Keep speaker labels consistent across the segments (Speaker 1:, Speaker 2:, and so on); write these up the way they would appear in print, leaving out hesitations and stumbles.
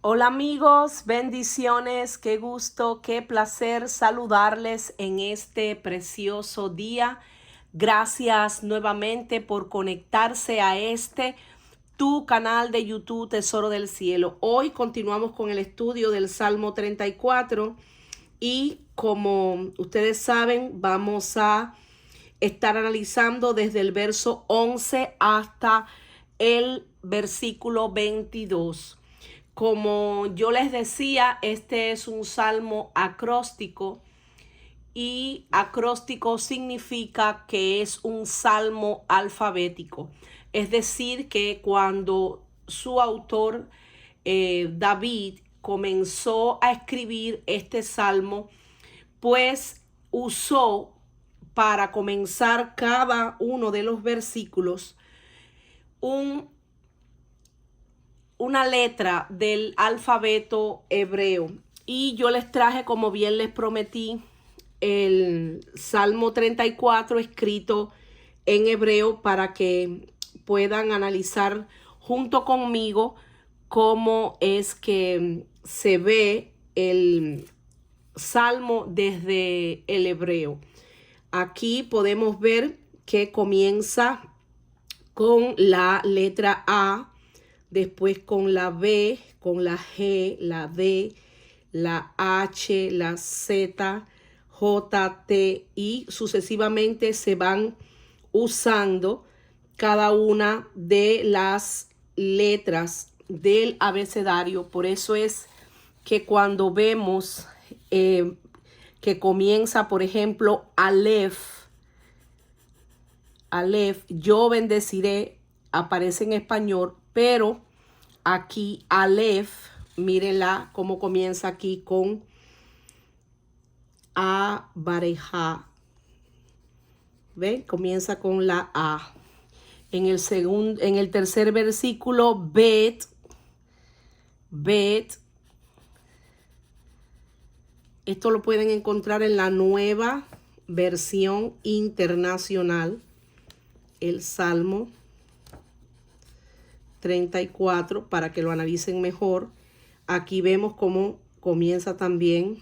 Speaker 1: Hola amigos, bendiciones, qué gusto, qué placer saludarles en este precioso día. Gracias nuevamente por conectarse a tu canal de YouTube Tesoro del Cielo. Hoy continuamos con el estudio del Salmo 34 y como ustedes saben, vamos a estar analizando desde el verso 11 hasta el versículo 22. Como yo les decía, este es un salmo acróstico y acróstico significa que es un salmo alfabético. Es decir, que cuando su autor, David, comenzó a escribir este salmo, pues usó para comenzar cada uno de los versículos un una letra del alfabeto hebreo. Y yo les traje, como bien les prometí, el Salmo 34 escrito en hebreo para que puedan analizar junto conmigo cómo es que se ve el Salmo desde el hebreo. Aquí podemos ver que comienza con la letra A, después con la B, con la G, la D, la H, la Z, J, T y sucesivamente se van usando cada una de las letras del abecedario. Por eso es que cuando vemos que comienza, por ejemplo, Aleph, yo bendeciré, aparece en español, pero aquí Aleph, mírenla cómo comienza aquí con A Bareja. ¿Ven? Comienza con la A. En el tercer versículo, Bet. Esto lo pueden encontrar en la nueva versión internacional. El Salmo 34 para que lo analicen mejor. Aquí vemos cómo comienza también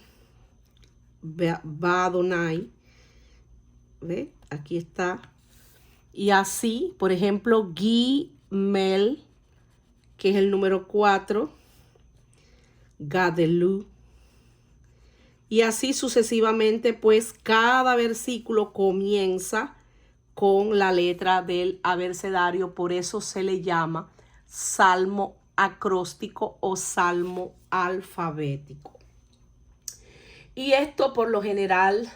Speaker 1: Badonai. ¿Ve? Aquí está. Y así, por ejemplo, Gimel, que es el número 4, Gadelu. Y así sucesivamente, pues cada versículo comienza con la letra del abecedario. Por eso se le llama salmo acróstico o salmo alfabético. Y esto por lo general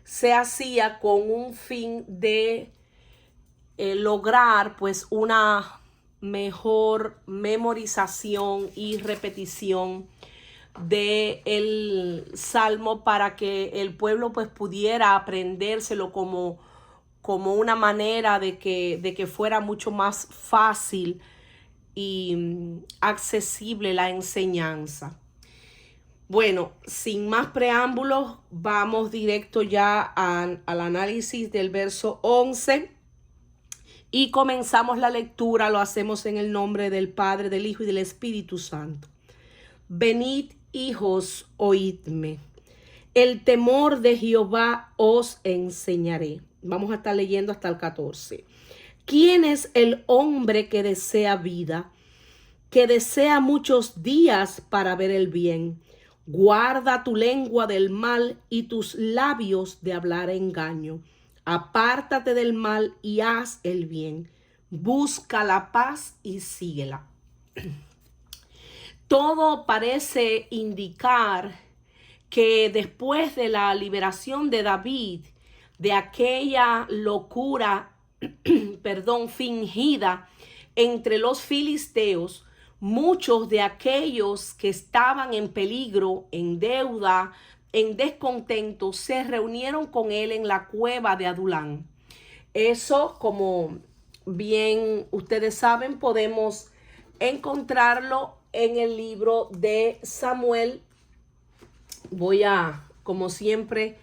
Speaker 1: se hacía con un fin de lograr pues una mejor memorización y repetición de el salmo para que el pueblo pues pudiera aprendérselo como una manera de que fuera mucho más fácil y accesible la enseñanza. Bueno, sin más preámbulos, vamos directo ya al análisis del verso 11 y comenzamos la lectura. Lo hacemos en el nombre del Padre, del Hijo y del Espíritu Santo. Venid, hijos, oídme. El temor de Jehová os enseñaré. Vamos a estar leyendo hasta el 14. ¿Quién es el hombre que desea vida, que desea muchos días para ver el bien? Guarda tu lengua del mal y tus labios de hablar engaño. Apártate del mal y haz el bien. Busca la paz y síguela. Todo parece indicar que después de la liberación de David, de aquella locura, fingida entre los filisteos, muchos de aquellos que estaban en peligro, en deuda, en descontento, se reunieron con él en la cueva de Adulán. Eso, como bien ustedes saben, podemos encontrarlo en el libro de Samuel. Voy a, como siempre,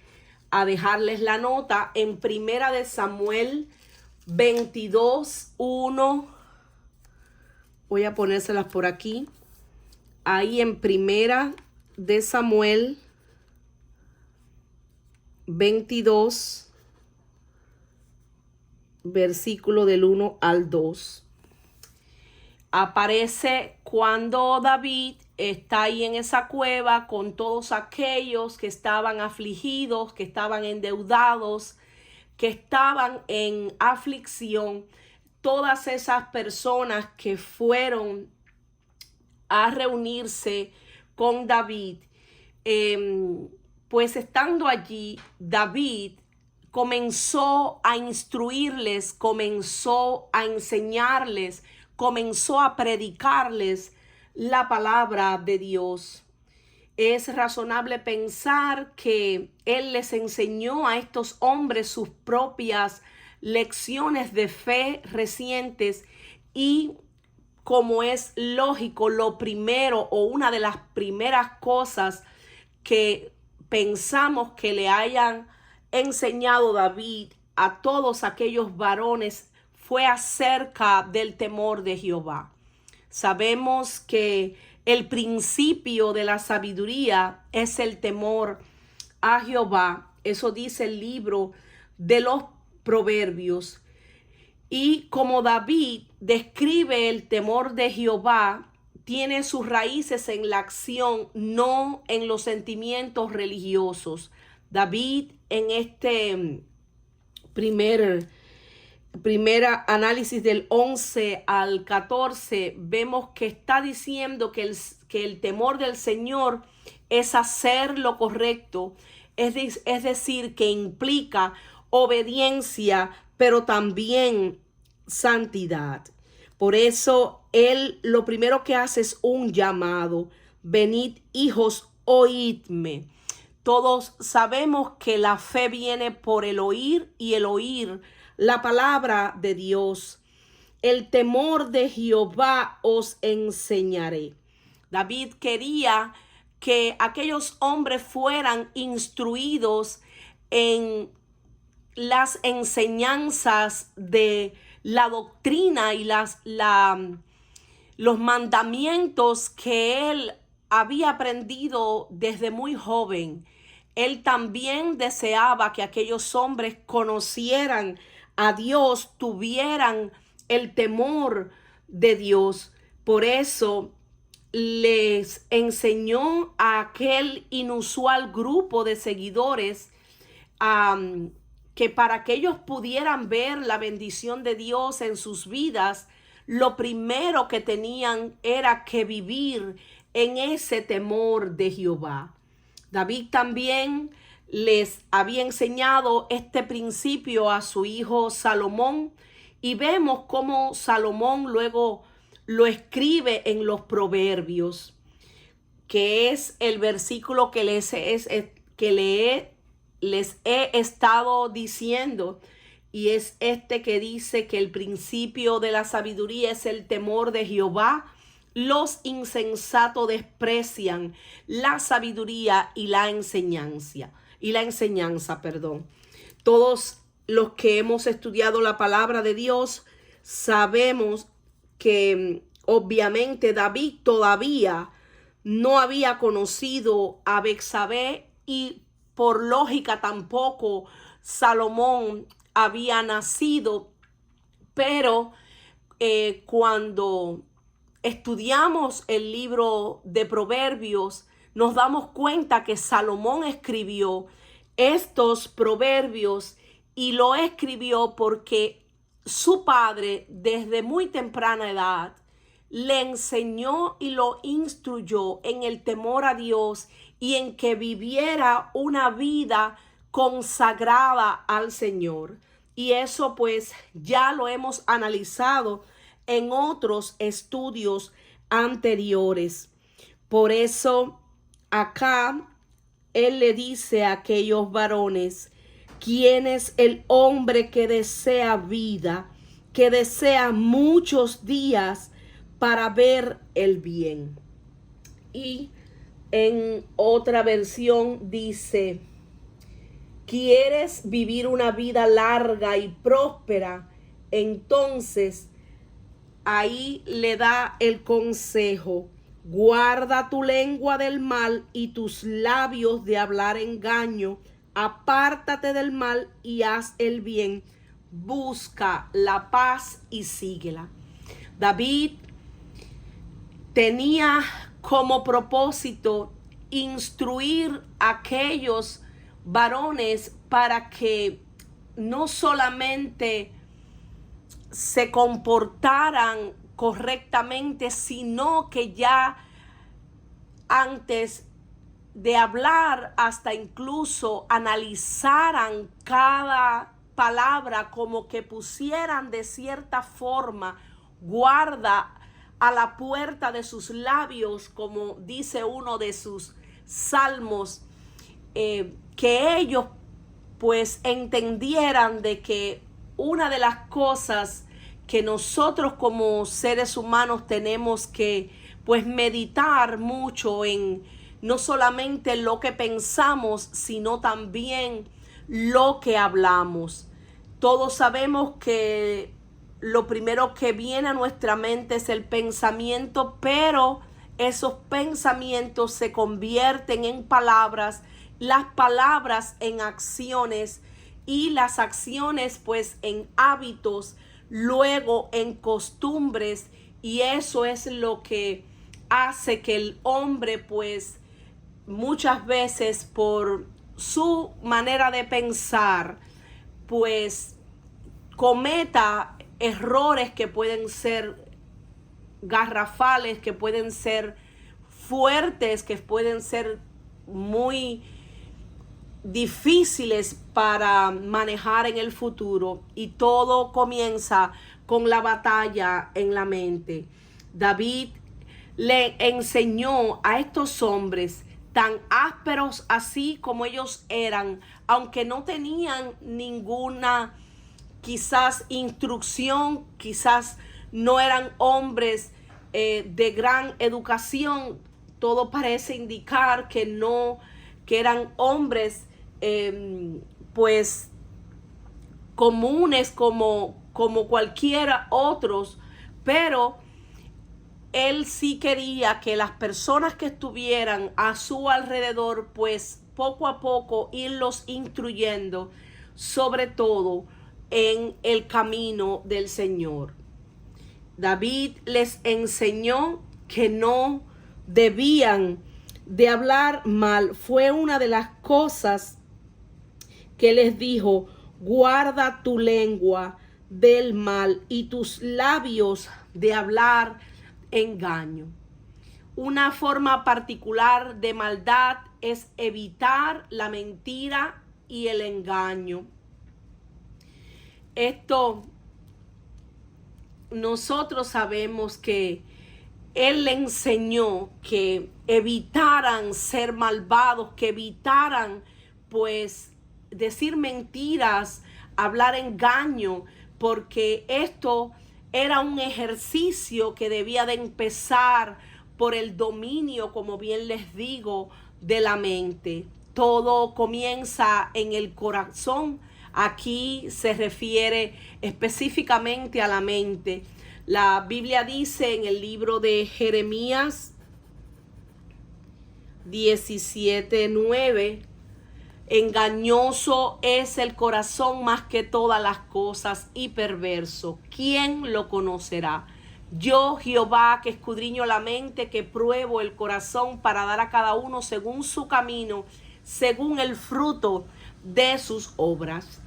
Speaker 1: a dejarles la nota en Primera de Samuel 22:1. Voy a ponérselas por aquí. ahí en Primera de Samuel 22, versículo del 1 al 2. Aparece cuando David está ahí en esa cueva con todos aquellos que estaban afligidos, que estaban endeudados, que estaban en aflicción. Todas esas personas que fueron a reunirse con David, pues estando allí, David comenzó a instruirles, comenzó a enseñarles, comenzó a predicarles la palabra de Dios. Es razonable pensar que él les enseñó a estos hombres sus propias lecciones de fe recientes y, como es lógico, lo primero o una de las primeras cosas que pensamos que le hayan enseñado David a todos aquellos varones fue acerca del temor de Jehová. Sabemos que el principio de la sabiduría es el temor a Jehová. Eso dice el libro de los Proverbios. Y como David describe el temor de Jehová, tiene sus raíces en la acción, no en los sentimientos religiosos. David, en este primer análisis del 11 al 14, vemos que está diciendo que el temor del Señor es hacer lo correcto, es decir, que implica obediencia, pero también santidad. Por eso él lo primero que hace es un llamado: venid, hijos, oídme. Todos sabemos que la fe viene por el oír y el oír la palabra de Dios. El temor de Jehová os enseñaré. David quería que aquellos hombres fueran instruidos en las enseñanzas de la doctrina y los mandamientos que él había aprendido desde muy joven. Él también deseaba que aquellos hombres conocieran a Dios, tuvieran el temor de Dios. Por eso les enseñó a aquel inusual grupo de seguidores que para que ellos pudieran ver la bendición de Dios en sus vidas, lo primero que tenían era que vivir en ese temor de Jehová. David también les había enseñado este principio a su hijo Salomón, y vemos cómo Salomón luego lo escribe en los Proverbios, que es el versículo que les he estado diciendo, y es este que dice que el principio de la sabiduría es el temor de Jehová. Los insensatos desprecian la sabiduría y la enseñanza, Todos los que hemos estudiado la palabra de Dios sabemos que obviamente David todavía no había conocido a Betsabé, y por lógica tampoco Salomón había nacido, pero cuando estudiamos el libro de Proverbios, nos damos cuenta que Salomón escribió estos proverbios, y lo escribió porque su padre desde muy temprana edad le enseñó y lo instruyó en el temor a Dios y en que viviera una vida consagrada al Señor. Y eso pues ya lo hemos analizado en otros estudios anteriores. Por eso acá él le dice a aquellos varones: ¿quién es el hombre que desea vida, que desea muchos días para ver el bien? Y en otra versión dice: ¿quieres vivir una vida larga y próspera? Entonces ahí le da el consejo Guarda tu lengua del mal y tus labios de hablar engaño. Apártate del mal y haz el bien. Busca la paz y síguela. David tenía como propósito instruir a aquellos varones para que no solamente se comportaran correctamente, sino que ya antes de hablar, hasta incluso analizaran cada palabra, como que pusieran de cierta forma guarda a la puerta de sus labios, como dice uno de sus salmos, que ellos pues entendieran de que una de las cosas que nosotros como seres humanos tenemos que pues meditar mucho en no solamente lo que pensamos, sino también lo que hablamos. Todos sabemos que lo primero que viene a nuestra mente es el pensamiento, pero esos pensamientos se convierten en palabras, las palabras en acciones y las acciones pues en hábitos, luego en costumbres, y eso es lo que hace que el hombre pues muchas veces por su manera de pensar pues cometa errores que pueden ser garrafales, que pueden ser fuertes, que pueden ser muy difíciles para manejar en el futuro, y todo comienza con la batalla en la mente. David le enseñó a estos hombres tan ásperos así como ellos eran, aunque no tenían ninguna quizás instrucción, quizás no eran hombres de gran educación, todo parece indicar que no, que eran hombres pues comunes como cualquiera otros, pero él sí quería que las personas que estuvieran a su alrededor pues poco a poco irlos instruyendo, sobre todo en el camino del Señor. David les enseñó que no debían de hablar mal. Fue una de las cosas que les dijo: guarda tu lengua del mal y tus labios de hablar engaño. Una forma particular de maldad es evitar la mentira y el engaño. Esto nosotros sabemos que él le enseñó que evitaran ser malvados, que evitaran pues decir mentiras, hablar engaño, porque esto era un ejercicio que debía de empezar por el dominio, como bien les digo, de la mente. Todo comienza en el corazón. Aquí se refiere específicamente a la mente. La Biblia dice en el libro de Jeremías 17:9: engañoso es el corazón más que todas las cosas y perverso. ¿Quién lo conocerá? Yo, Jehová, que escudriño la mente, que pruebo el corazón para dar a cada uno según su camino, según el fruto de sus obras.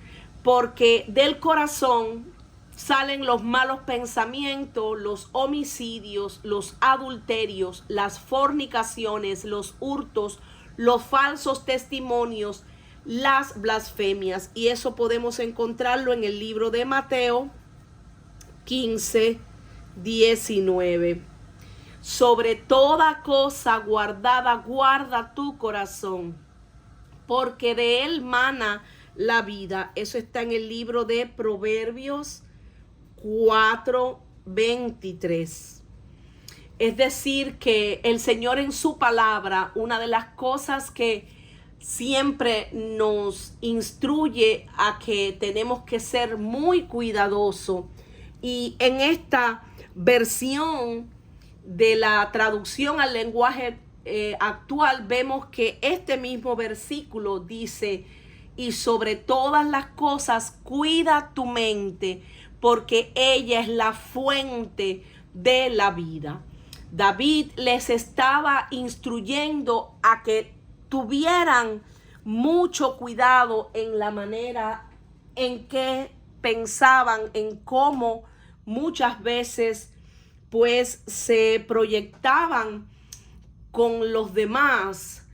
Speaker 1: Porque del corazón salen los malos pensamientos, los homicidios, los adulterios, las fornicaciones, los hurtos, los falsos testimonios, las blasfemias. Y eso podemos encontrarlo en el libro de Mateo 15:19. Sobre toda cosa guardada, guarda tu corazón, porque de él mana la vida. Eso está en el libro de Proverbios 4:23. Es decir, que el Señor en su palabra, una de las cosas que siempre nos instruye a que tenemos que ser muy cuidadosos. Y en esta versión de la traducción al lenguaje actual, vemos que este mismo versículo dice: y sobre todas las cosas cuida tu mente, porque ella es la fuente de la vida. David les estaba instruyendo a que tuvieran mucho cuidado en la manera en que pensaban, en cómo muchas veces pues se proyectaban con los demás,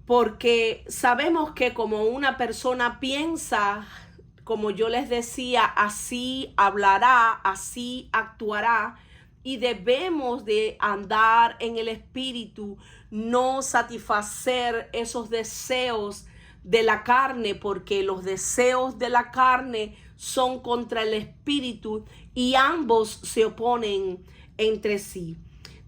Speaker 1: porque sabemos que como una persona piensa, como yo les decía, así hablará, así actuará, y debemos de andar en el espíritu, no satisfacer esos deseos de la carne, porque los deseos de la carne son contra el espíritu y ambos se oponen entre sí.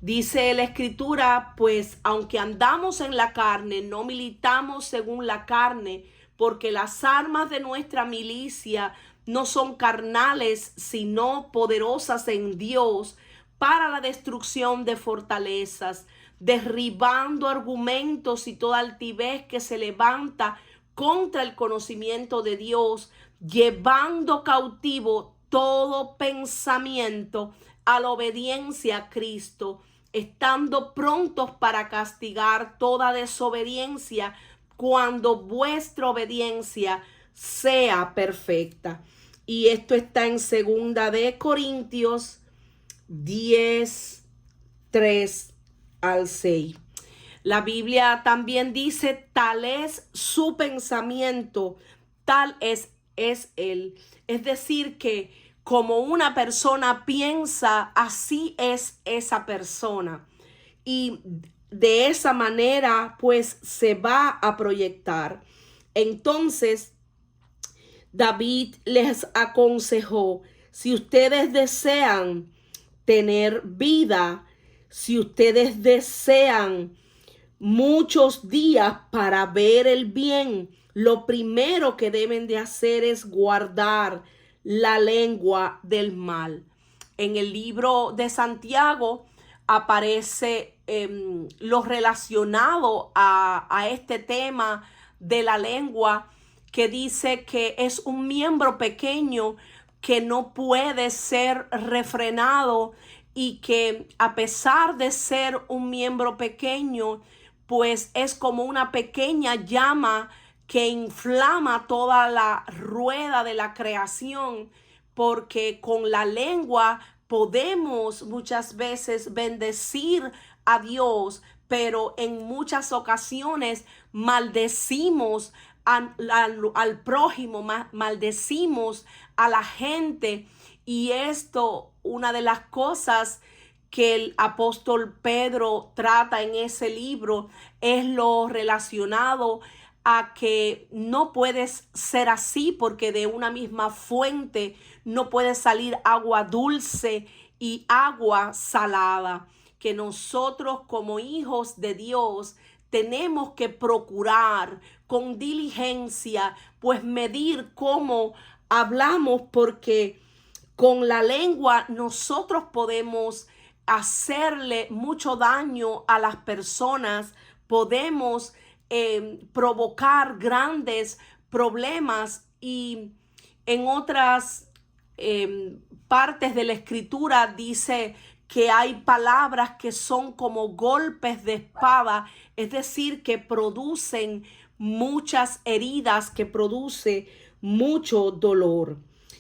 Speaker 1: Dice la escritura, pues aunque andamos en la carne, no militamos según la carne, porque las armas de nuestra milicia no son carnales, sino poderosas en Dios para la destrucción de fortalezas, derribando argumentos y toda altivez que se levanta contra el conocimiento de Dios, llevando cautivo todo pensamiento a la obediencia a Cristo, estando prontos para castigar toda desobediencia cuando vuestra obediencia sea perfecta. Y esto está en 2 Corintios 10, 3-6. La Biblia también dice: tal es su pensamiento, tal es él. Es decir, que como una persona piensa, así es esa persona. Y de esa manera, pues, se va a proyectar. Entonces, David les aconsejó: si ustedes desean tener vida, si ustedes desean muchos días para ver el bien, lo primero que deben de hacer es guardar la lengua del mal. En el libro de Santiago aparece lo relacionado a este tema de la lengua, que dice que es un miembro pequeño que no puede ser refrenado y que a pesar de ser un miembro pequeño, pues es como una pequeña llama que inflama toda la rueda de la creación, porque con la lengua podemos muchas veces bendecir a Dios, pero en muchas ocasiones maldecimos al prójimo, maldecimos a la gente. Y esto, una de las cosas que el apóstol Pedro trata en ese libro, es lo relacionado a que no puedes ser así, porque de una misma fuente no puede salir agua dulce y agua salada. Que nosotros como hijos de Dios tenemos que procurar con diligencia, pues medir cómo hablamos, porque con la lengua nosotros podemos hacerle mucho daño a las personas, podemos provocar grandes problemas. Y en otras partes de la escritura dice que hay palabras que son como golpes de espada, es decir, que producen muchas heridas, que produce mucho dolor.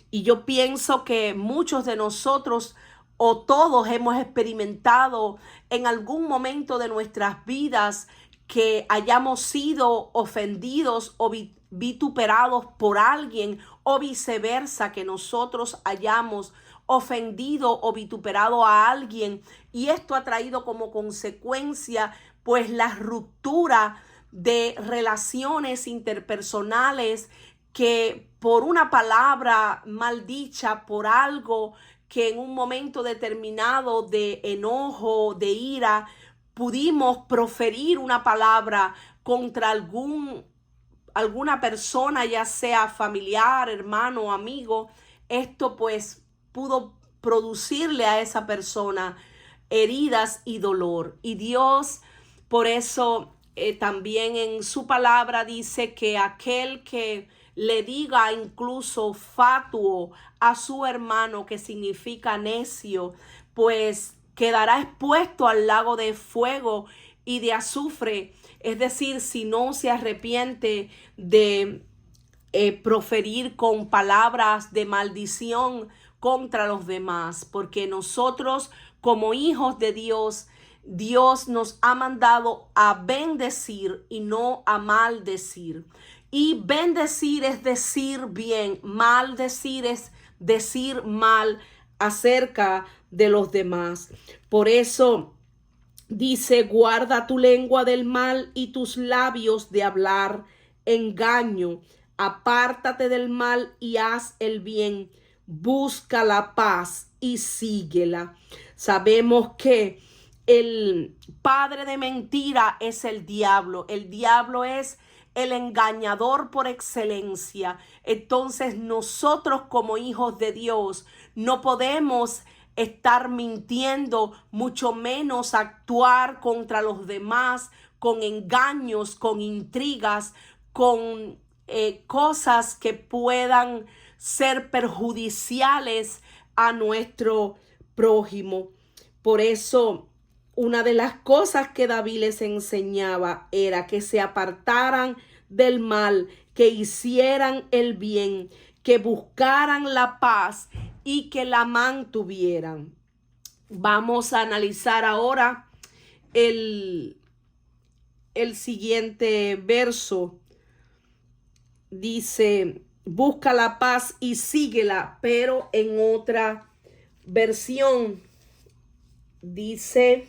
Speaker 1: Y yo pienso que muchos de nosotros, o todos, hemos experimentado en algún momento de nuestras vidas que hayamos sido ofendidos o vituperados por alguien, o viceversa, que nosotros hayamos ofendido o vituperado a alguien, y esto ha traído como consecuencia pues la ruptura de relaciones interpersonales, que por una palabra mal dicha, por algo que en un momento determinado de enojo, de ira, pudimos proferir una palabra contra alguna persona, ya sea familiar, hermano, amigo. Esto pues pudo producirle a esa persona heridas y dolor. Y Dios, por eso también en su palabra dice que aquel que le diga incluso fatuo a su hermano, que significa necio, pues quedará expuesto al lago de fuego y de azufre. Es decir, si no se arrepiente de proferir con palabras de maldición contra los demás, porque nosotros como hijos de Dios, Dios nos ha mandado a bendecir y no a maldecir. Y bendecir es decir bien, maldecir es decir mal acerca de los demás. Por eso dice: guarda tu lengua del mal y tus labios de hablar engaño. Apártate del mal y haz el bien. Busca la paz y síguela. Sabemos que el padre de mentira es el diablo. El diablo es el engañador por excelencia. Entonces nosotros como hijos de Dios no podemos estar mintiendo, mucho menos actuar contra los demás con engaños, con intrigas, con cosas que puedan ser perjudiciales a nuestro prójimo. Por eso, una de las cosas que David les enseñaba era que se apartaran del mal, que hicieran el bien, que buscaran la paz y que la mantuvieran. Vamos a analizar ahora el siguiente verso. Dice: busca la paz y síguela, pero en otra versión dice: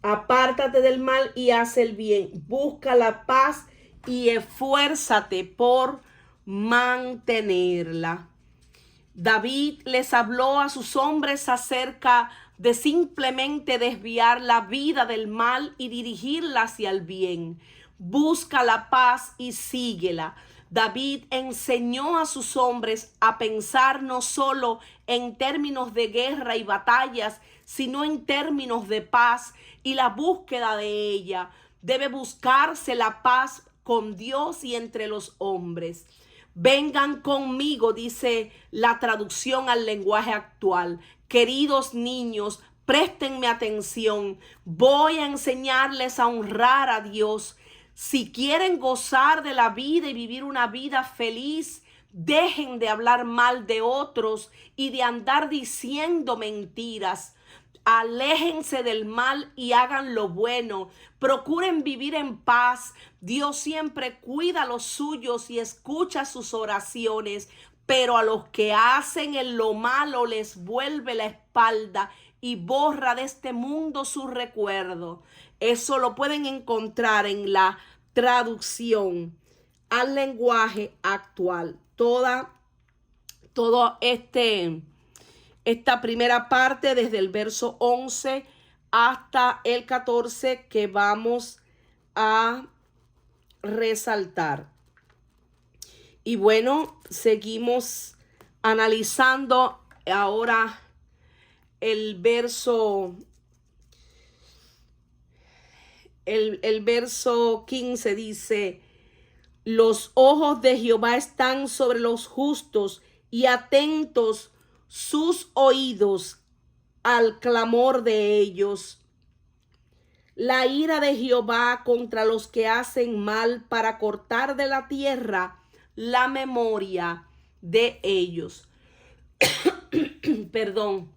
Speaker 1: apártate del mal y haz el bien, busca la paz y esfuérzate por mantenerla. David les habló a sus hombres acerca de simplemente desviar la vida del mal y dirigirla hacia el bien. Busca la paz y síguela. David enseñó a sus hombres a pensar no solo en términos de guerra y batallas, sino en términos de paz y la búsqueda de ella. Debe buscarse la paz con Dios y entre los hombres. Vengan conmigo, dice la traducción al lenguaje actual. Queridos niños, préstenme atención. Voy a enseñarles a honrar a Dios. Si quieren gozar de la vida y vivir una vida feliz, dejen de hablar mal de otros y de andar diciendo mentiras. Aléjense del mal y hagan lo bueno. Procuren vivir en paz. Dios siempre cuida a los suyos y escucha sus oraciones, pero a los que hacen en lo malo les vuelve la espalda y borra de este mundo su recuerdo. Eso lo pueden encontrar en la traducción al lenguaje actual. Esta primera parte desde el verso 11 hasta el 14 que vamos a resaltar. Y bueno, seguimos analizando ahora el verso 15 dice: los ojos de Jehová están sobre los justos y atentos sus oídos al clamor de ellos. La ira de Jehová contra los que hacen mal, para cortar de la tierra la memoria de ellos. Perdón.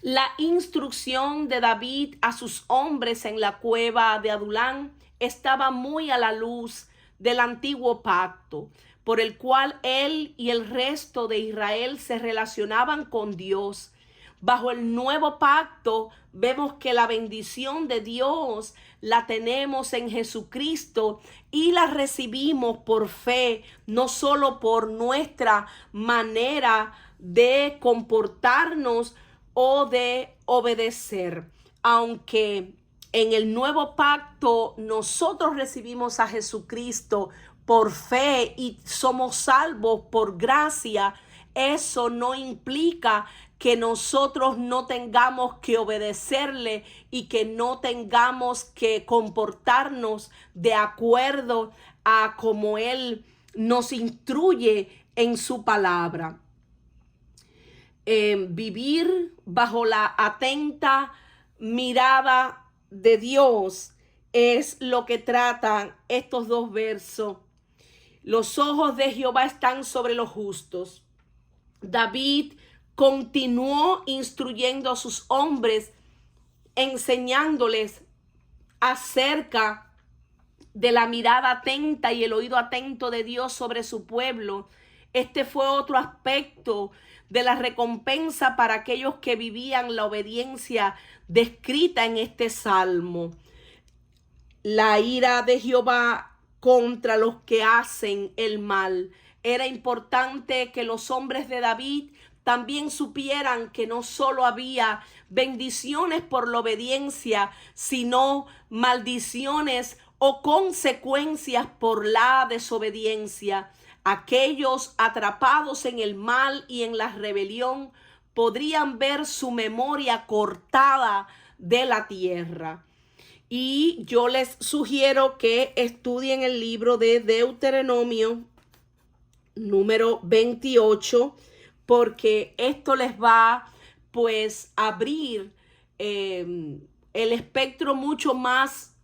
Speaker 1: La instrucción de David a sus hombres en la cueva de Adulán estaba muy a la luz del antiguo pacto, por el cual él y el resto de Israel se relacionaban con Dios. Bajo el nuevo pacto vemos que la bendición de Dios la tenemos en Jesucristo y la recibimos por fe, no solo por nuestra manera de comportarnos o de obedecer. Aunque en el nuevo pacto nosotros recibimos a Jesucristo por fe y somos salvos por gracia, eso no implica que nosotros no tengamos que obedecerle y que no tengamos que comportarnos de acuerdo a como Él nos instruye en su palabra. Vivir bajo la atenta mirada de Dios es lo que tratan estos dos versos. Los ojos de Jehová están sobre los justos. David continuó instruyendo a sus hombres, enseñándoles acerca de la mirada atenta y el oído atento de Dios sobre su pueblo. Este fue otro aspecto de la recompensa para aquellos que vivían la obediencia descrita en este salmo. La ira de Jehová contra los que hacen el mal. Era importante que los hombres de David también supieran que no solo había bendiciones por la obediencia, sino maldiciones o consecuencias por la desobediencia. Aquellos atrapados en el mal y en la rebelión podrían ver su memoria cortada de la tierra. Y yo les sugiero que estudien el libro de Deuteronomio número 28, porque esto les va pues a abrir el espectro mucho más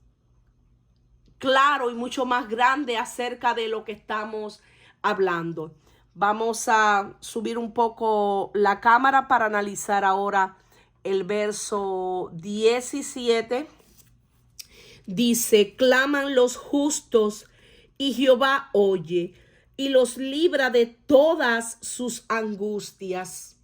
Speaker 1: claro y mucho más grande acerca de lo que estamos hablando. Vamos a subir un poco la cámara para analizar ahora el verso 17. Dice: claman los justos y Jehová oye y los libra de todas sus angustias.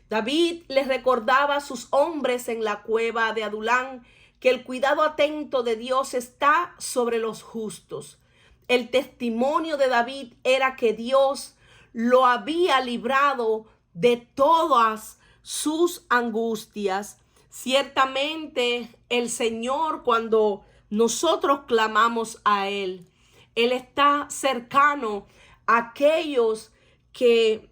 Speaker 1: David les recordaba a sus hombres en la cueva de Adulán que el cuidado atento de Dios está sobre los justos. El testimonio de David era que Dios lo había librado de todas sus angustias. Ciertamente el Señor, cuando nosotros clamamos a Él, Él está cercano a aquellos que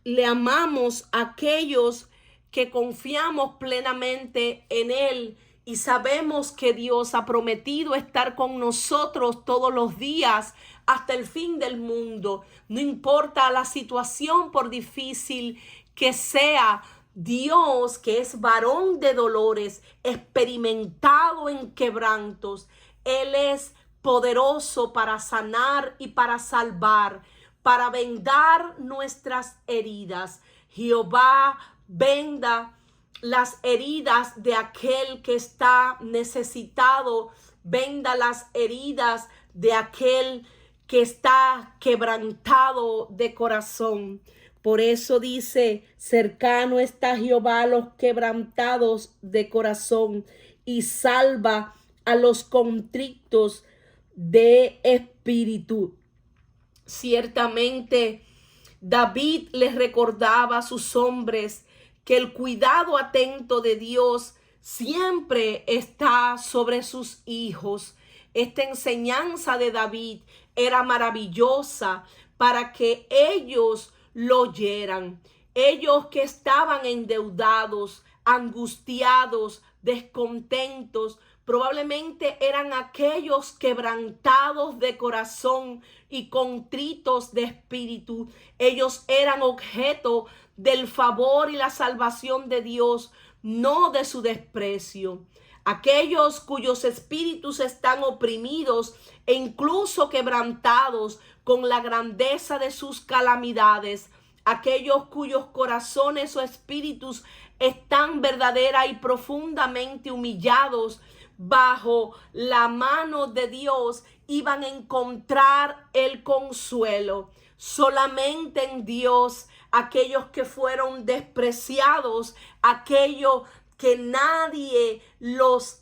Speaker 1: le amamos, a aquellos que confiamos plenamente en Él y sabemos que Dios ha prometido estar con nosotros todos los días hasta el fin del mundo. No importa la situación, por difícil que sea, Dios, que es varón de dolores, experimentado en quebrantos, Él es poderoso para sanar y para salvar, para vendar nuestras heridas. Jehová venda las heridas de aquel que está necesitado, venda las heridas de aquel que está quebrantado de corazón. Por eso dice: cercano está Jehová a los quebrantados de corazón y salva a los contritos de espíritu. Ciertamente David les recordaba a sus hombres que el cuidado atento de Dios siempre está sobre sus hijos. Esta enseñanza de David era maravillosa para que ellos lo oyeran. Ellos que estaban endeudados, angustiados, descontentos, probablemente eran aquellos quebrantados de corazón y contritos de espíritu. Ellos eran objeto del favor y la salvación de Dios, no de su desprecio. Aquellos cuyos espíritus están oprimidos e incluso quebrantados con la grandeza de sus calamidades. Aquellos cuyos corazones o espíritus están verdadera y profundamente humillados bajo la mano de Dios, iban a encontrar el consuelo. Solamente en Dios, aquellos que fueron despreciados, aquellos que nadie los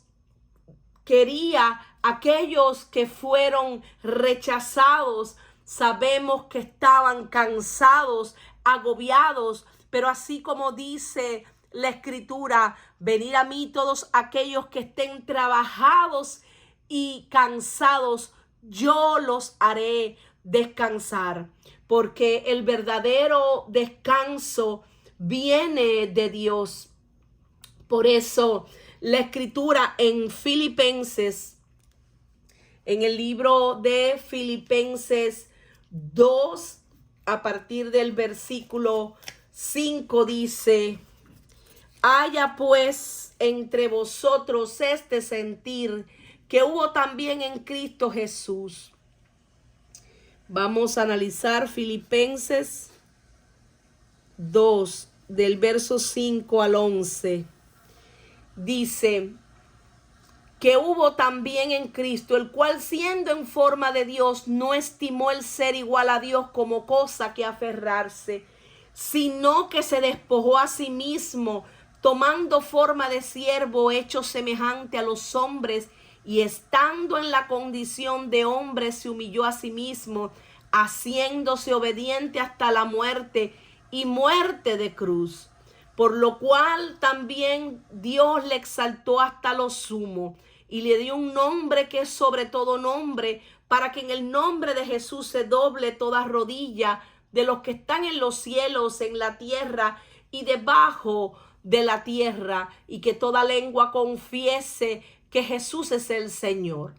Speaker 1: quería, aquellos que fueron rechazados, sabemos que estaban cansados, agobiados, pero así como dice la Escritura: venid a mí todos aquellos que estén trabajados y cansados, yo los haré descansar. Porque el verdadero descanso viene de Dios. Por eso la escritura en Filipenses, en el libro de Filipenses 2, a partir del versículo 5 dice: haya pues entre vosotros este sentir que hubo también en Cristo Jesús. Vamos a analizar Filipenses 2, del verso 5 al 11. Dice que hubo también en Cristo, el cual siendo en forma de Dios, no estimó el ser igual a Dios como cosa que aferrarse, sino que se despojó a sí mismo, tomando forma de siervo, hecho semejante a los hombres, y estando en la condición de hombre, se humilló a sí mismo, haciéndose obediente hasta la muerte, y muerte de cruz. Por lo cual también Dios le exaltó hasta lo sumo y le dio un nombre que es sobre todo nombre, para que en el nombre de Jesús se doble toda rodilla de los que están en los cielos, en la tierra y debajo de la tierra, y que toda lengua confiese que Jesús es el Señor.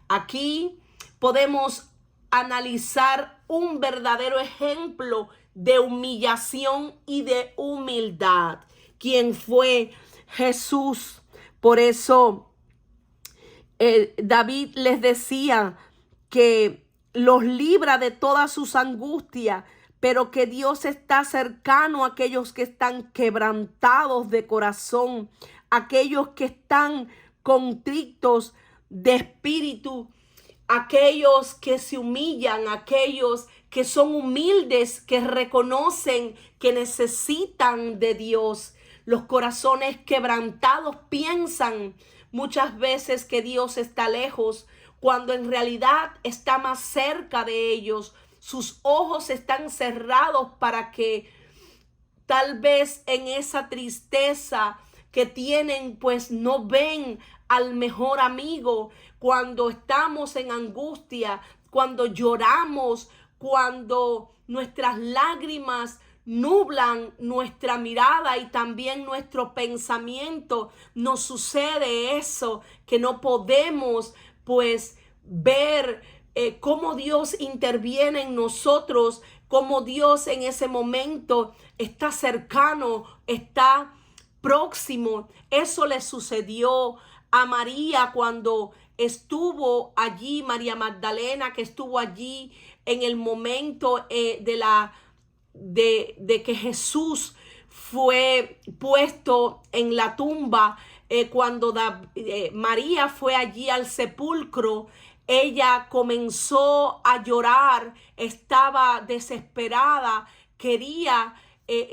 Speaker 1: Aquí podemos analizar un verdadero ejemplo de humillación y de humildad, quien fue Jesús. Por eso David les decía que los libra de todas sus angustias, pero que Dios está cercano a aquellos que están quebrantados de corazón, aquellos que están contritos de espíritu, aquellos que se humillan, aquellos que son humildes, que reconocen que necesitan de Dios. Los corazones quebrantados piensan muchas veces que Dios está lejos, cuando en realidad está más cerca de ellos. Sus ojos están cerrados para que tal vez en esa tristeza que tienen, pues no ven al mejor amigo. Cuando estamos en angustia, cuando lloramos, cuando nuestras lágrimas nublan nuestra mirada y también nuestro pensamiento, nos sucede eso, que no podemos pues ver cómo Dios interviene en nosotros, cómo Dios en ese momento está cercano, está próximo. Eso le sucedió a María cuando estuvo allí, María Magdalena, que estuvo allí en el momento de que Jesús fue puesto en la tumba. Cuando María fue allí al sepulcro, ella comenzó a llorar, estaba desesperada, quería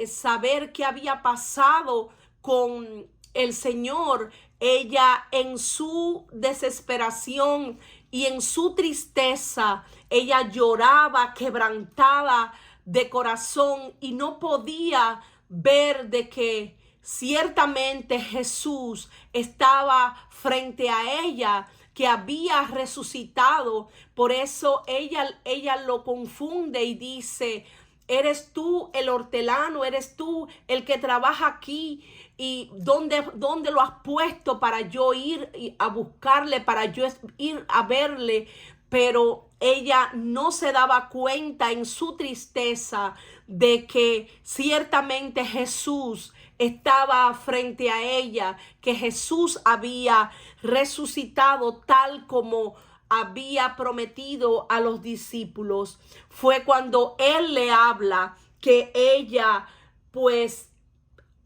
Speaker 1: saber qué había pasado con el Señor. Ella, en su desesperación y en su tristeza, ella lloraba quebrantada de corazón y no podía ver de que ciertamente Jesús estaba frente a ella, que había resucitado. Por eso ella lo confunde y dice: ¿eres tú el hortelano? ¿Eres tú el que trabaja aquí? ¿Y dónde lo has puesto para yo ir a buscarle, para yo ir a verle? Pero ella no se daba cuenta en su tristeza de que ciertamente Jesús estaba frente a ella, que Jesús había resucitado tal como había prometido a los discípulos. Fue cuando Él le habla que ella pues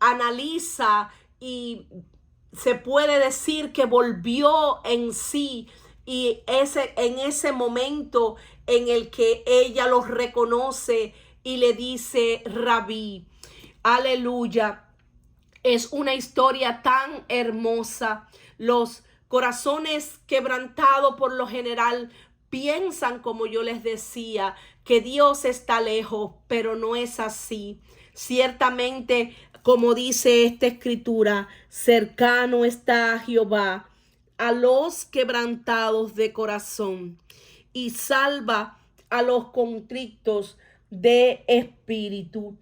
Speaker 1: analiza y se puede decir que volvió en sí, y en ese momento en el que ella los reconoce y le dice Rabí. Aleluya. Es una historia tan hermosa. Los corazones quebrantados por lo general piensan, como yo les decía, que Dios está lejos, pero no es así. Ciertamente, como dice esta escritura, cercano está Jehová a los quebrantados de corazón y salva a los contritos de espíritu.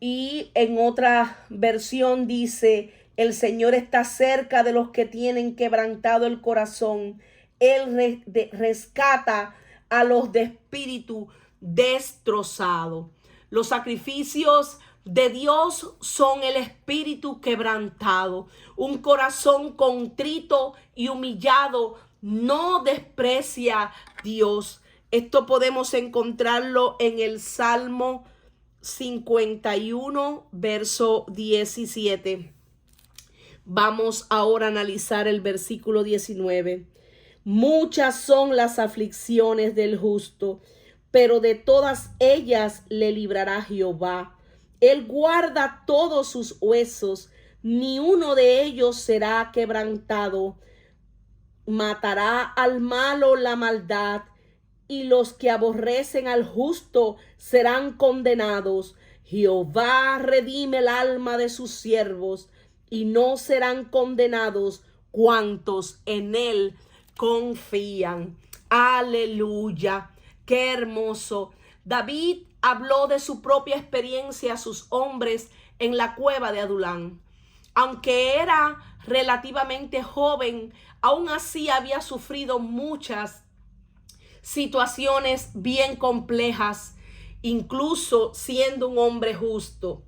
Speaker 1: Y en otra versión dice: el Señor está cerca de los que tienen quebrantado el corazón. Él rescata a los de espíritu destrozado. Los sacrificios de Dios son el espíritu quebrantado. Un corazón contrito y humillado no desprecia Dios. Esto podemos encontrarlo en el Salmo 51, verso 17. Vamos ahora a analizar el versículo 19. Muchas son las aflicciones del justo, pero de todas ellas le librará Jehová. Él guarda todos sus huesos, ni uno de ellos será quebrantado. Matará al malo la maldad, y los que aborrecen al justo serán condenados. Jehová redime el alma de sus siervos, y no serán condenados cuantos en él confían. Aleluya, qué hermoso. David habló de su propia experiencia a sus hombres en la cueva de Adulán. Aunque era relativamente joven, aún así había sufrido muchas situaciones bien complejas, incluso siendo un hombre justo.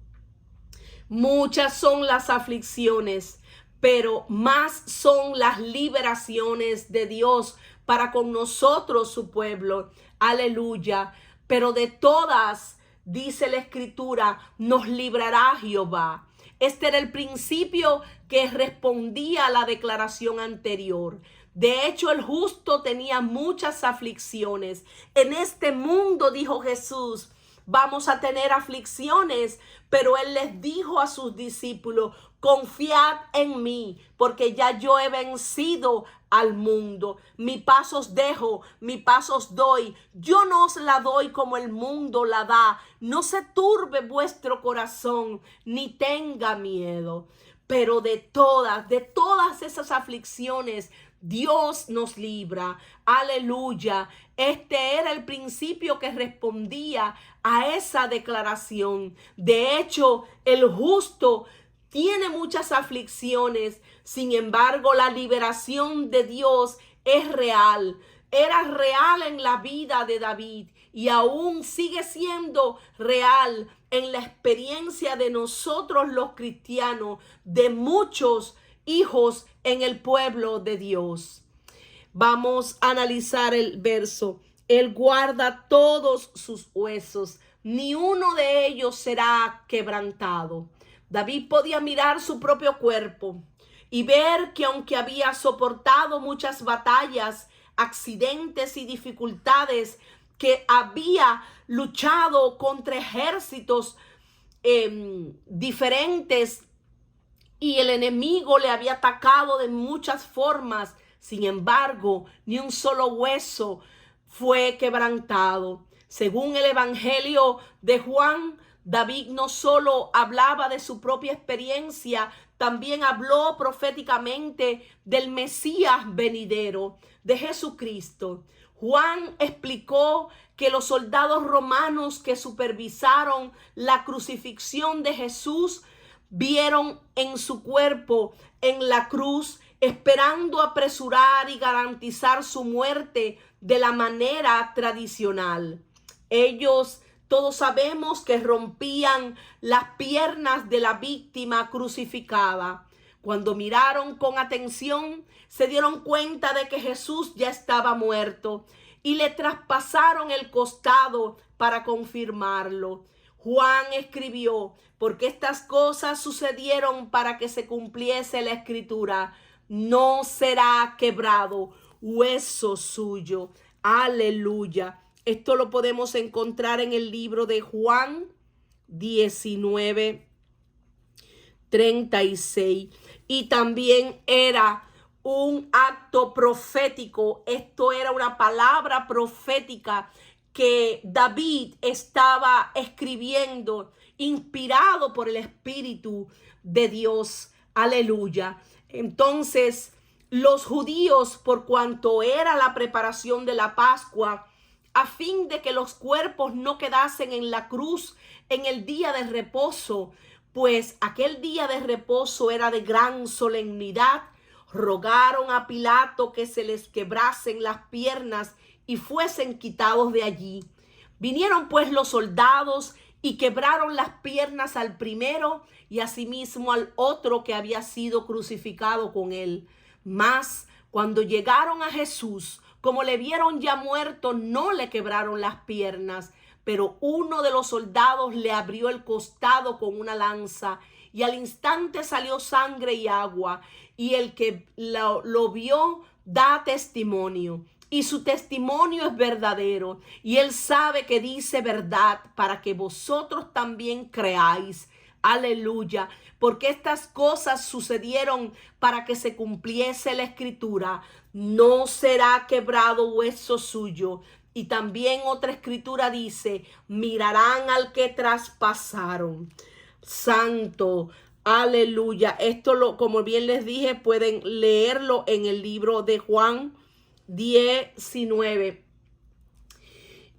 Speaker 1: Muchas son las aflicciones, pero más son las liberaciones de Dios para con nosotros, su pueblo. Aleluya. Pero de todas, dice la Escritura, nos librará Jehová. Este era el principio que respondía a la declaración anterior. De hecho, el justo tenía muchas aflicciones. En este mundo, dijo Jesús, vamos a tener aflicciones, pero él les dijo a sus discípulos: confiad en mí, porque ya yo he vencido al mundo. Mi paz os dejo, mi paz os doy. Yo no os la doy como el mundo la da. No se turbe vuestro corazón, ni tenga miedo. Pero de todas esas aflicciones, Dios nos libra. Aleluya. Este era el principio que respondía a esa declaración. De hecho, el justo tiene muchas aflicciones. Sin embargo, la liberación de Dios es real. Era real en la vida de David y aún sigue siendo real en la experiencia de nosotros los cristianos, de muchos hijos en el pueblo de Dios. Vamos a analizar el verso. Él guarda todos sus huesos, ni uno de ellos será quebrantado. David podía mirar su propio cuerpo y ver que aunque había soportado muchas batallas, accidentes y dificultades, que había luchado contra ejércitos diferentes y el enemigo le había atacado de muchas formas, sin embargo, ni un solo hueso fue quebrantado. Según el Evangelio de Juan, David no solo hablaba de su propia experiencia, también habló proféticamente del Mesías venidero, de Jesucristo. Juan explicó que los soldados romanos que supervisaron la crucifixión de Jesús vieron en su cuerpo en la cruz, esperando apresurar y garantizar su muerte de la manera tradicional. Ellos, todos sabemos, que rompían las piernas de la víctima crucificada. Cuando miraron con atención, se dieron cuenta de que Jesús ya estaba muerto y le traspasaron el costado para confirmarlo. Juan escribió: porque estas cosas sucedieron para que se cumpliese la escritura, no será quebrado hueso suyo. Aleluya. Esto lo podemos encontrar en el libro de Juan 19:36. Y también era un acto profético. Esto era una palabra profética que David estaba escribiendo, inspirado por el Espíritu de Dios. Aleluya. Entonces, los judíos, por cuanto era la preparación de la Pascua, a fin de que los cuerpos no quedasen en la cruz en el día de reposo, pues aquel día de reposo era de gran solemnidad. Rogaron a Pilato que se les quebrasen las piernas y fuesen quitados de allí. Vinieron pues los soldados y quebraron las piernas al primero y asimismo al otro que había sido crucificado con él. Mas cuando llegaron a Jesús, como le vieron ya muerto, no le quebraron las piernas, pero uno de los soldados le abrió el costado con una lanza y al instante salió sangre y agua, y el que lo vio da testimonio. Y su testimonio es verdadero, y él sabe que dice verdad para que vosotros también creáis. Aleluya, porque estas cosas sucedieron para que se cumpliese la escritura. No será quebrado hueso suyo. Y también otra escritura dice, mirarán al que traspasaron. Santo, aleluya. Esto, como bien les dije, pueden leerlo en el libro de Juan 19.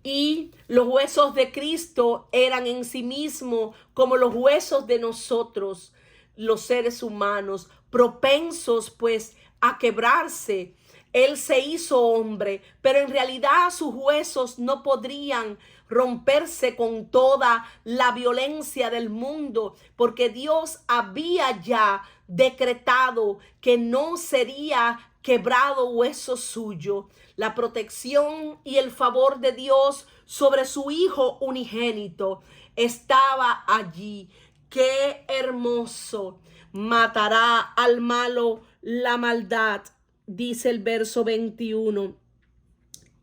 Speaker 1: Y los huesos de Cristo eran en sí mismos como los huesos de nosotros, los seres humanos, propensos pues a quebrarse. Él se hizo hombre, pero en realidad sus huesos no podrían romperse con toda la violencia del mundo, porque Dios había ya decretado que no sería quebrado hueso suyo. La protección y el favor de Dios sobre su Hijo unigénito estaba allí. ¡Qué hermoso! Matará al malo la maldad, dice el verso 21.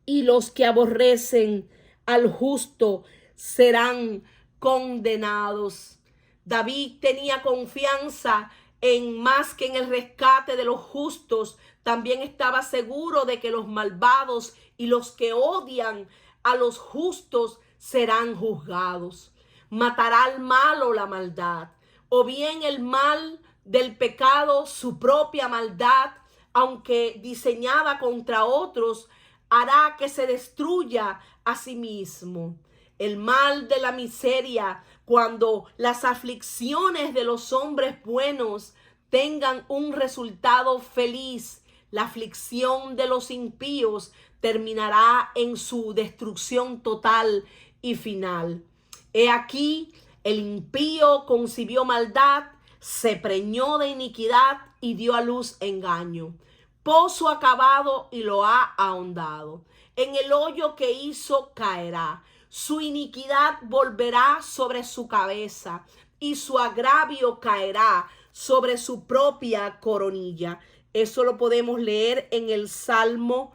Speaker 1: Y los que aborrecen al justo serán condenados. David tenía confianza en más que en el rescate de los justos. También estaba seguro de que los malvados y los que odian a los justos serán juzgados. Matará al malo la maldad, o bien el mal del pecado, su propia maldad, aunque diseñada contra otros, hará que se destruya a sí mismo. El mal de la miseria, cuando las aflicciones de los hombres buenos tengan un resultado feliz, la aflicción de los impíos terminará en su destrucción total y final. He aquí, el impío concibió maldad, se preñó de iniquidad y dio a luz engaño. Pozo acabado y lo ha ahondado. En el hoyo que hizo caerá. Su iniquidad volverá sobre su cabeza y su agravio caerá sobre su propia coronilla. Eso lo podemos leer en el Salmo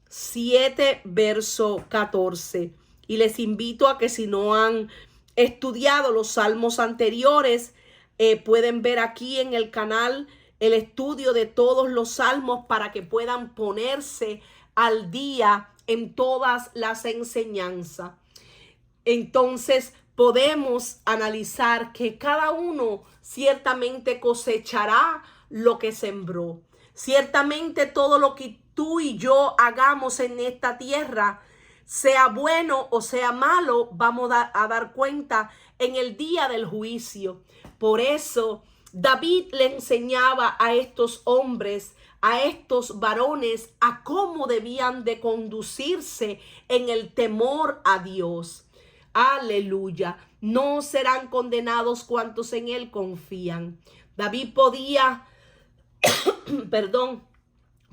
Speaker 1: 7, verso 14. Y les invito a que si no han estudiado los salmos anteriores, pueden ver aquí en el canal el estudio de todos los salmos para que puedan ponerse al día en todas las enseñanzas. Entonces podemos analizar que cada uno ciertamente cosechará lo que sembró. Ciertamente todo lo que tú y yo hagamos en esta tierra, sea bueno o sea malo, vamos a dar cuenta en el día del juicio. Por eso David le enseñaba a estos hombres, a estos varones, a cómo debían de conducirse en el temor a Dios. Aleluya. No serán condenados cuantos en él confían. David podía,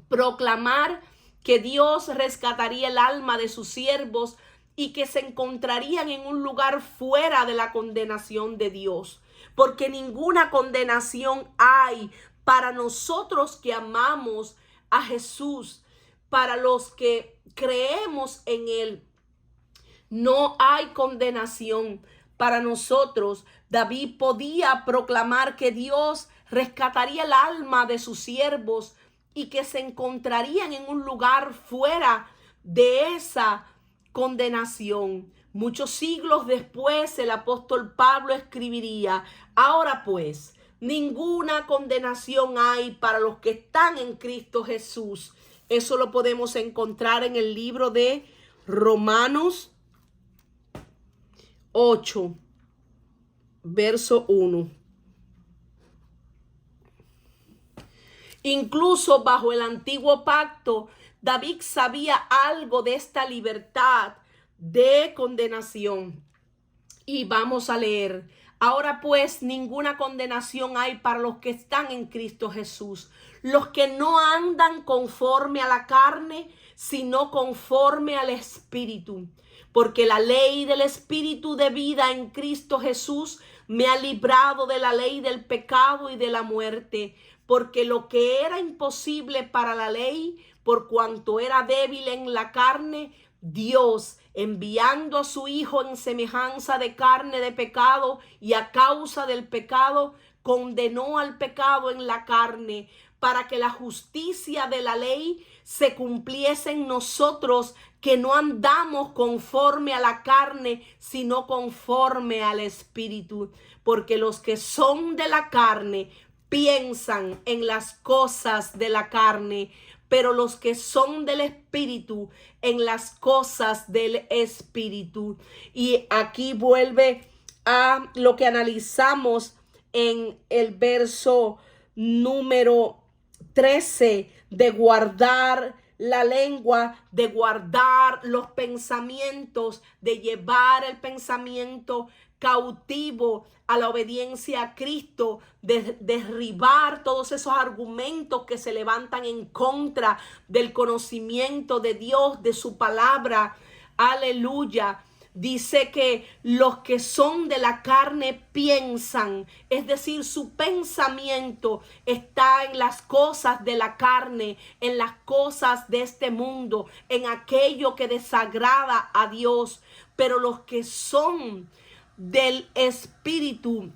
Speaker 1: proclamar que Dios rescataría el alma de sus siervos y que se encontrarían en un lugar fuera de la condenación de Dios. Porque ninguna condenación hay para nosotros que amamos a Jesús, para los que creemos en Él. No hay condenación para nosotros. David podía proclamar que Dios rescataría el alma de sus siervos y que se encontrarían en un lugar fuera de esa condenación. Muchos siglos después, el apóstol Pablo escribiría: ahora pues, ninguna condenación hay para los que están en Cristo Jesús. Eso lo podemos encontrar en el libro de Romanos 8, verso 1. Incluso bajo el antiguo pacto, David sabía algo de esta libertad de condenación. Y vamos a leer. Ahora pues, ninguna condenación hay para los que están en Cristo Jesús, los que no andan conforme a la carne, sino conforme al Espíritu. Porque la ley del Espíritu de vida en Cristo Jesús me ha librado de la ley del pecado y de la muerte. Porque lo que era imposible para la ley, por cuanto era débil en la carne, Dios, enviando a su Hijo en semejanza de carne de pecado y a causa del pecado, condenó al pecado en la carne, para que la justicia de la ley se cumpliese en nosotros, que no andamos conforme a la carne, sino conforme al Espíritu. Porque los que son de la carne piensan en las cosas de la carne, pero los que son del Espíritu en las cosas del Espíritu. Y aquí vuelve a lo que analizamos en el verso número 13, de guardar la lengua, de guardar los pensamientos, de llevar el pensamiento cautivo a la obediencia a Cristo, de derribar todos esos argumentos que se levantan en contra del conocimiento de Dios, de su palabra. Aleluya. Dice que los que son de la carne piensan, es decir, su pensamiento está en las cosas de la carne, en las cosas de este mundo, en aquello que desagrada a Dios. Pero los que son del Espíritu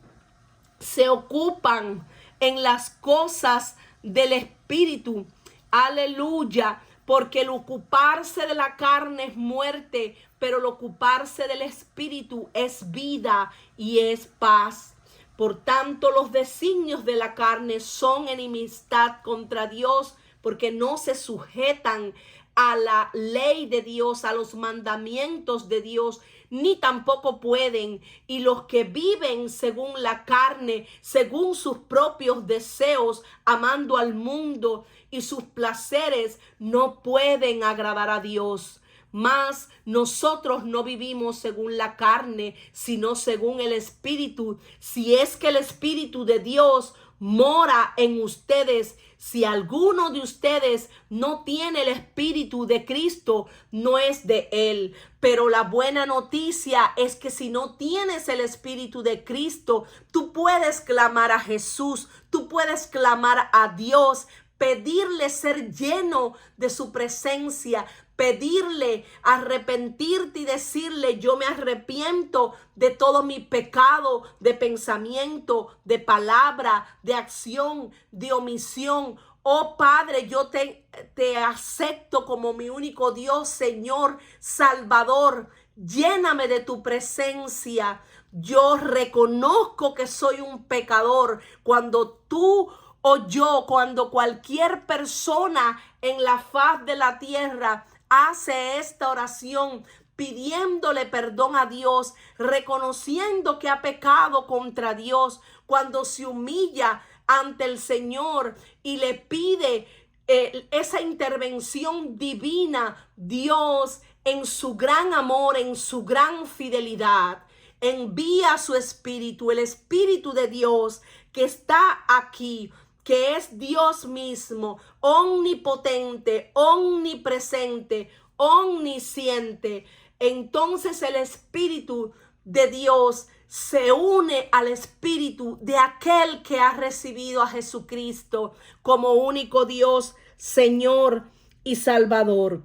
Speaker 1: se ocupan en las cosas del Espíritu. Aleluya. Porque el ocuparse de la carne es muerte, pero el ocuparse del Espíritu es vida y es paz. Por tanto, los designios de la carne son enemistad contra Dios, porque no se sujetan a la ley de Dios, a los mandamientos de Dios, ni tampoco pueden. Y los que viven según la carne, según sus propios deseos, amando al mundo y sus placeres, no pueden agradar a Dios. Mas nosotros no vivimos según la carne, sino según el Espíritu. Si es que el Espíritu de Dios mora en ustedes. Si alguno de ustedes no tiene el Espíritu de Cristo, no es de él. Pero la buena noticia es que si no tienes el Espíritu de Cristo, tú puedes clamar a Jesús, tú puedes clamar a Dios, pedirle ser lleno de su presencia, pedirle arrepentirte y decirle: yo me arrepiento de todo mi pecado, de pensamiento, de palabra, de acción, de omisión. Oh Padre, yo te acepto como mi único Dios, Señor, Salvador. Lléname de tu presencia. Yo reconozco que soy un pecador. Cuando tú o yo, cuando cualquier persona en la faz de la tierra hace esta oración pidiéndole perdón a Dios, reconociendo que ha pecado contra Dios, cuando se humilla ante el Señor y le pide esa intervención divina, Dios, en su gran amor, en su gran fidelidad, envía su Espíritu, el Espíritu de Dios que está aquí, que es Dios mismo, omnipotente, omnipresente, omnisciente. Entonces el Espíritu de Dios se une al Espíritu de aquel que ha recibido a Jesucristo como único Dios, Señor y Salvador.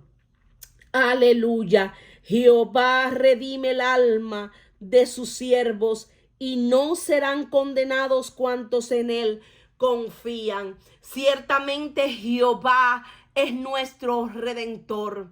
Speaker 1: Aleluya. Jehová redime el alma de sus siervos, y no serán condenados cuantos en él confían. Ciertamente Jehová es nuestro Redentor.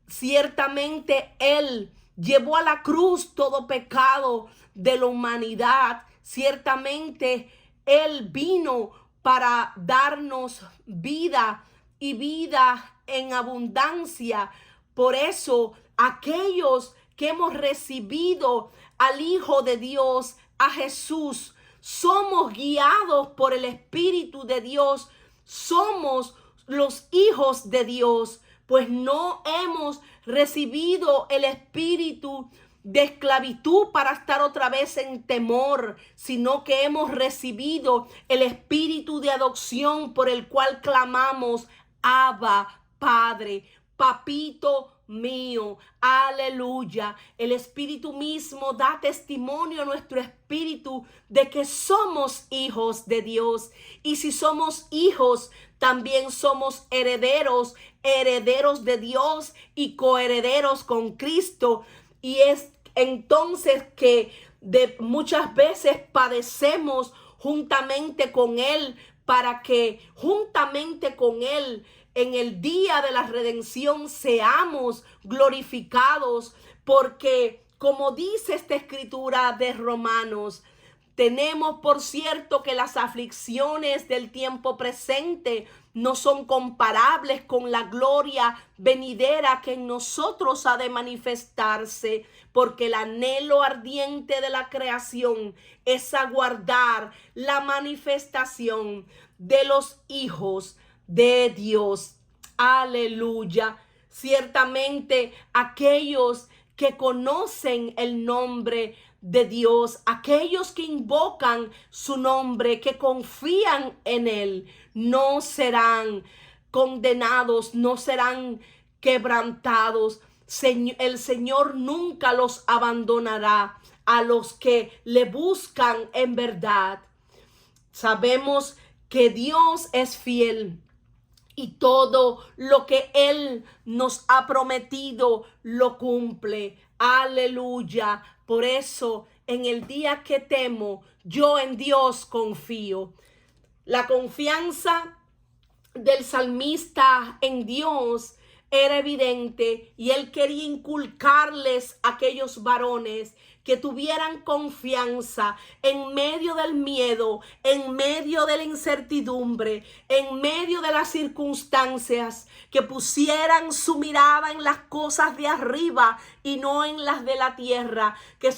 Speaker 1: Ciertamente Él llevó a la cruz todo pecado de la humanidad. Ciertamente Él vino para darnos vida y vida en abundancia. Por eso aquellos que hemos recibido al Hijo de Dios, a Jesús, somos guiados por el Espíritu de Dios, somos los hijos de Dios, pues no hemos recibido el espíritu de esclavitud para estar otra vez en temor, sino que hemos recibido el espíritu de adopción por el cual clamamos, Abba, Padre, papito mío, aleluya. El Espíritu mismo da testimonio a nuestro espíritu de que somos hijos de Dios. Y si somos hijos, también somos herederos, herederos de Dios y coherederos con Cristo. Y es entonces que muchas veces padecemos juntamente con Él, para que juntamente con Él en el día de la redención seamos glorificados, porque como dice esta escritura de Romanos, tenemos por cierto que las aflicciones del tiempo presente no son comparables con la gloria venidera que en nosotros ha de manifestarse, porque el anhelo ardiente de la creación es aguardar la manifestación de los hijos de Dios. Aleluya. Ciertamente aquellos que conocen el nombre de Dios, aquellos que invocan su nombre, que confían en Él, no serán condenados, no serán quebrantados. El Señor nunca los abandonará a los que le buscan en verdad. Sabemos que Dios es fiel y todo lo que Él nos ha prometido lo cumple. Aleluya. Por eso, en el día que temo, yo en Dios confío. La confianza del salmista en Dios era evidente, y él quería inculcarles a aquellos varones que tuvieran confianza en medio del miedo, en medio de la incertidumbre, en medio de las circunstancias, que pusieran su mirada en las cosas de arriba y no en las de la tierra, que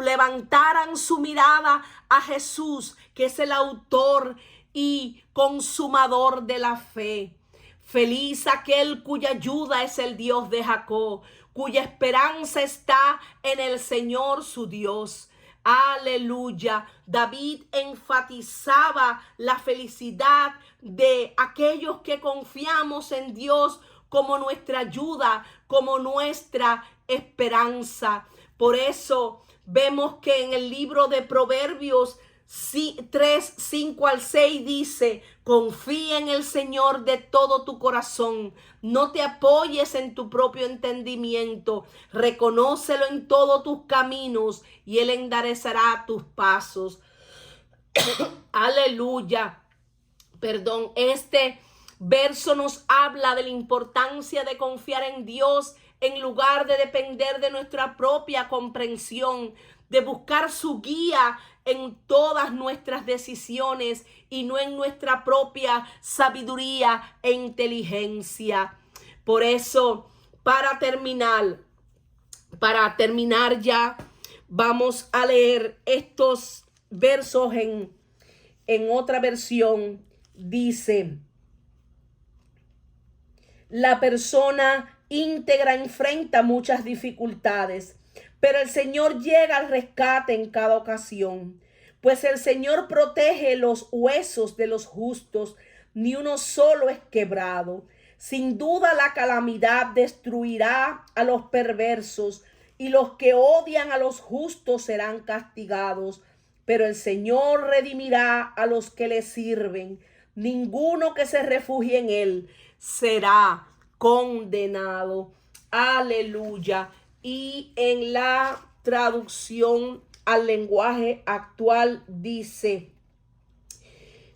Speaker 1: levantaran su mirada a Jesús, que es el autor y consumador de la fe. Feliz aquel cuya ayuda es el Dios de Jacob, cuya esperanza está en el Señor su Dios. Aleluya. David enfatizaba la felicidad de aquellos que confiamos en Dios como nuestra ayuda, como nuestra esperanza. Por eso vemos que en el libro de Proverbios 3, 5 al 6 dice: confía en el Señor de todo tu corazón, no te apoyes en tu propio entendimiento, reconócelo en todos tus caminos y Él enderezará tus pasos. Aleluya. Este verso nos habla de la importancia de confiar en Dios en lugar de depender de nuestra propia comprensión, de buscar su guía en todas nuestras decisiones y no en nuestra propia sabiduría e inteligencia. Por eso, para terminar ya, vamos a leer estos versos en otra versión. Dice: la persona íntegra enfrenta muchas dificultades, pero el Señor llega al rescate en cada ocasión. Pues el Señor protege los huesos de los justos, ni uno solo es quebrado. Sin duda la calamidad destruirá a los perversos, y los que odian a los justos serán castigados. Pero el Señor redimirá a los que le sirven. Ninguno que se refugie en Él será condenado. Aleluya. Y en la traducción al lenguaje actual dice: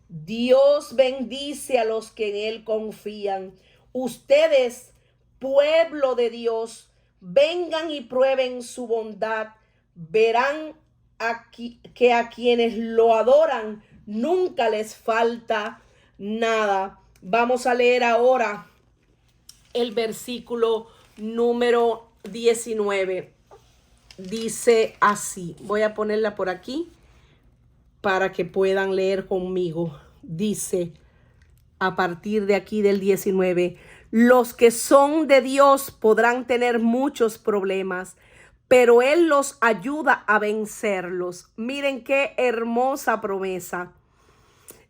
Speaker 1: Dios bendice a los que en Él confían. Ustedes, pueblo de Dios, vengan y prueben su bondad. Verán que a quienes lo adoran nunca les falta nada. Vamos a leer ahora el versículo número 19 dice así. Voy a ponerla por aquí para que puedan leer conmigo. Dice a partir de aquí del 19, los que son de Dios podrán tener muchos problemas, pero Él los ayuda a vencerlos. Miren qué hermosa promesa.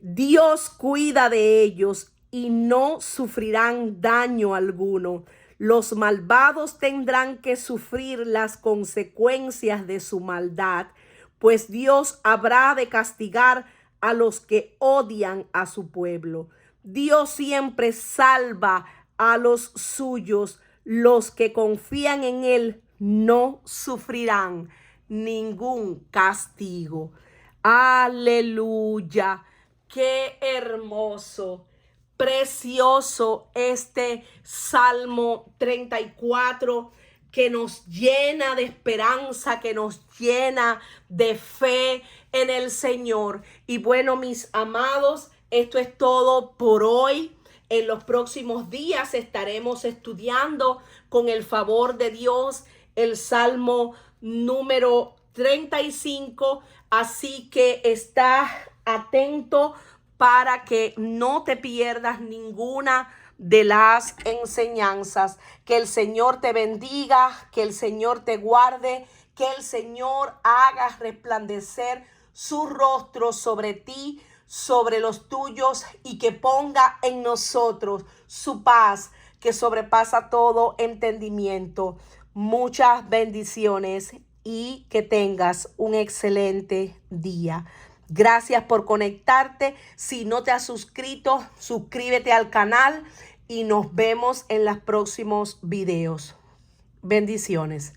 Speaker 1: Dios cuida de ellos y no sufrirán daño alguno. Los malvados tendrán que sufrir las consecuencias de su maldad, pues Dios habrá de castigar a los que odian a su pueblo. Dios siempre salva a los suyos. Los que confían en Él no sufrirán ningún castigo. Aleluya. Qué hermoso, precioso este Salmo 34 que nos llena de esperanza, que nos llena de fe en el Señor. Y bueno, mis amados, esto es todo por hoy. En los próximos días estaremos estudiando con el favor de Dios el Salmo número 35. Así que está atento para que no te pierdas ninguna de las enseñanzas. Que el Señor te bendiga, que el Señor te guarde, que el Señor haga resplandecer su rostro sobre ti, sobre los tuyos, y que ponga en nosotros su paz que sobrepasa todo entendimiento. Muchas bendiciones y que tengas un excelente día. Gracias por conectarte. Si no te has suscrito, suscríbete al canal y nos vemos en los próximos videos. Bendiciones.